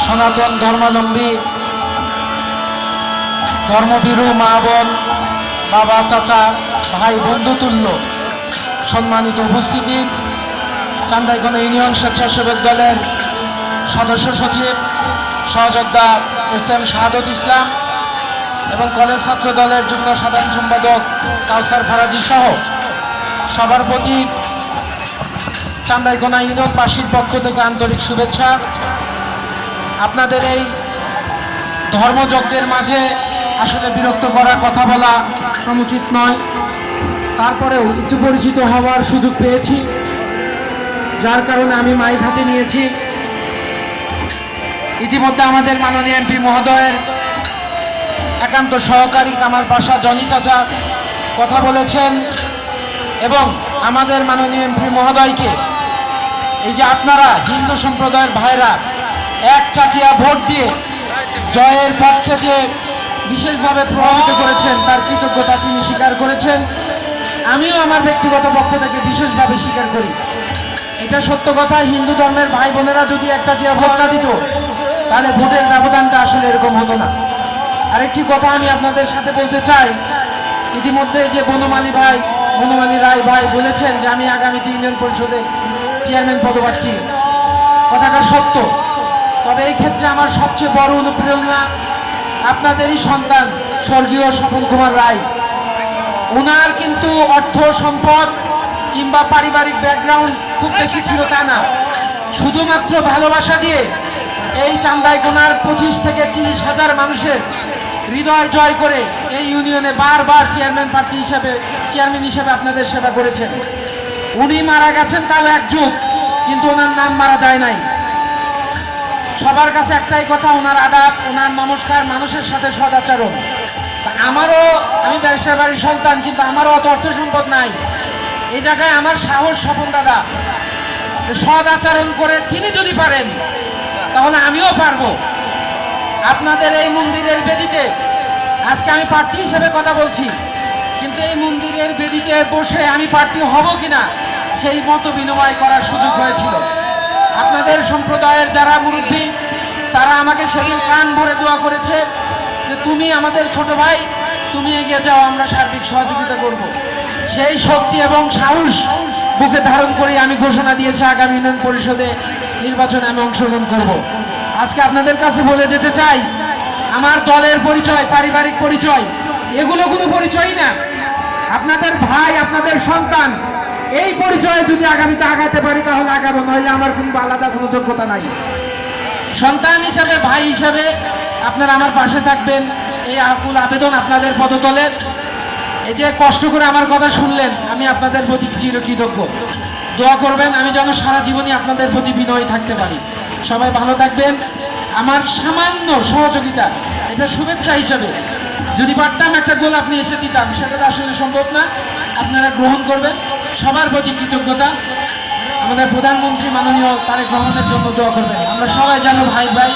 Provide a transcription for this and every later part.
সনাতন ধর্মাবলম্বী ধর্মভীরু মা বোন, বাবা চাচা ভাই বন্ধুতুল্য সম্মানিত উপস্থিতি, চান্দাইকোনা ইউনিয়ন স্বেচ্ছাসেবক দলের সদস্য সচিব সহযোদ্ধা এস.এম. শাহাদত ইসলাম এবং কলেজ ছাত্র দলের যুগ্ম সাধারণ সম্পাদক কাউসার ফারাজি সহ সবার প্রতি চান্দাইকোনা ইউনিয়নবাসীর পক্ষ থেকে আন্তরিক শুভেচ্ছা। আপনাদের এই ধর্মযজ্ঞের মাঝে আসলে বিরক্ত করার কথা বলা অনুচিত নয়, তারপরেও একটু পরিচিত হওয়ার সুযোগ পেয়েছি, যার কারণে আমি মাইক হাতে নিয়েছি। ইতিমধ্যে আমাদের মাননীয় এমপি মহোদয়ের একান্ত সহকারী কামাল পাশা জনি চাচা কথা বলেছেন এবং আমাদের মাননীয় এমপি মহোদয়কে এই যে আপনারা হিন্দু সম্প্রদায়ের ভাইরা এক চাটিয়া ভোট দিয়ে জয়ের পক্ষে যে বিশেষভাবে প্রভাবিত করেছেন তার কৃতজ্ঞতা তিনি স্বীকার করেছেন। আমিও আমার ব্যক্তিগত পক্ষ থেকে বিশেষভাবে স্বীকার করি। এটা সত্য কথা, হিন্দু ধর্মের ভাই বোনেরা যদি এক চাটিয়া ভোট না দিত তাহলে ভোটের ব্যবধানটা আসলে এরকম হতো না। আরেকটি কথা আমি আপনাদের সাথে বলতে চাই, ইতিমধ্যে যে বনমালী রায় ভাই বলেছেন যে আমি আগামীতে ইউনিয়ন পরিষদে চেয়ারম্যান পদপ্রার্থী, কথাটা সত্য। তবে এই ক্ষেত্রে আমার সবচেয়ে বড় অনুপ্রেরণা আপনাদেরই সন্তান স্বর্গীয় স্বপন কুমার রায়। ওনার কিন্তু অর্থ সম্পদ কিংবা পারিবারিক ব্যাকগ্রাউন্ড খুব বেশি ছিল তা না, শুধুমাত্র ভালোবাসা দিয়ে এই চান্দাইকোনার 25 থেকে 30,000 মানুষের হৃদয় জয় করে এই ইউনিয়নে বারবার চেয়ারম্যান হিসেবে আপনাদের সেবা করেছেন। উনি মারা গেছেন তাও এক যুগ, কিন্তু ওনার নাম মারা যায় নাই। সবার কাছে একটাই কথা, ওনার আদাব, ওনার নমস্কার, মানুষের সাথে সদাচরণ। আমি ব্যবসার বাড়ির সন্তান, কিন্তু আমারও অত অর্থ সম্পদ নাই। এই জায়গায় আমার সাহস স্বপন দাদা, সদ আচরণ করে তিনি যদি পারেন তাহলে আমিও পারবো। আপনাদের এই মন্দিরের বেদিতে আজকে আমি প্রার্থী হিসেবে কথা বলছি, কিন্তু এই মন্দিরের বেদিতে বসে আমি প্রার্থী হব কিনা সেই মত বিনিময় করার সুযোগ হয়েছিল। আপনাদের সম্প্রদায়ের যারা মুরব্বী তারা আমাকে সেদিন কান ভরে দোয়া করেছে যে তুমি আমাদের ছোট ভাই, তুমি এগিয়ে যাও, আমরা সার্বিক সহযোগিতা করব। সেই শক্তি এবং সাহস বুকে ধারণ করে আমি ঘোষণা দিয়েছি আগামী ইউনিয়ন পরিষদে নির্বাচনে আমি অংশগ্রহণ করব। আজকে আপনাদের কাছে বলে যেতে চাই, আমার দলের পরিচয়, পারিবারিক পরিচয়, এগুলো কোনো পরিচয়ই না। আপনাদের ভাই, আপনাদের সন্তান, এই পরিচয়ে যদি আগামীতে আগাতে পারি তাহলে আগাবো, নইলে আমার কোনো আলাদা কোনো যোগ্যতা নাই। সন্তান হিসাবে, ভাই হিসাবে আপনারা আমার পাশে থাকবেন, এই আকুল আবেদন আপনাদের পদতলের। এই যে কষ্ট করে আমার কথা শুনলেন, আমি আপনাদের প্রতি চিরকৃতজ্ঞ। দোয়া করবেন আমি যেন সারা জীবনই আপনাদের প্রতি বিনয়ী থাকতে পারি। সবাই ভালো থাকবেন। আমার সামান্য সহযোগিতা, এটা শুভেচ্ছা হিসাবে, যদি পারতাম একটা গোলাপ নিয়ে এসে দিতাম, সেটা আসলে সম্ভব না। আপনারা গ্রহণ করবেন, সবার প্রতি কৃতজ্ঞতা। আমাদের প্রধানমন্ত্রী মাননীয় তারেক রহমানের জন্য দোয়া করবেন, আমরা সবাই যেন ভাই ভাই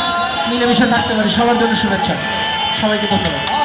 মিলেমিশে থাকতে পারি। সবার জন্য শুভেচ্ছা, সবাইকে ধন্যবাদ।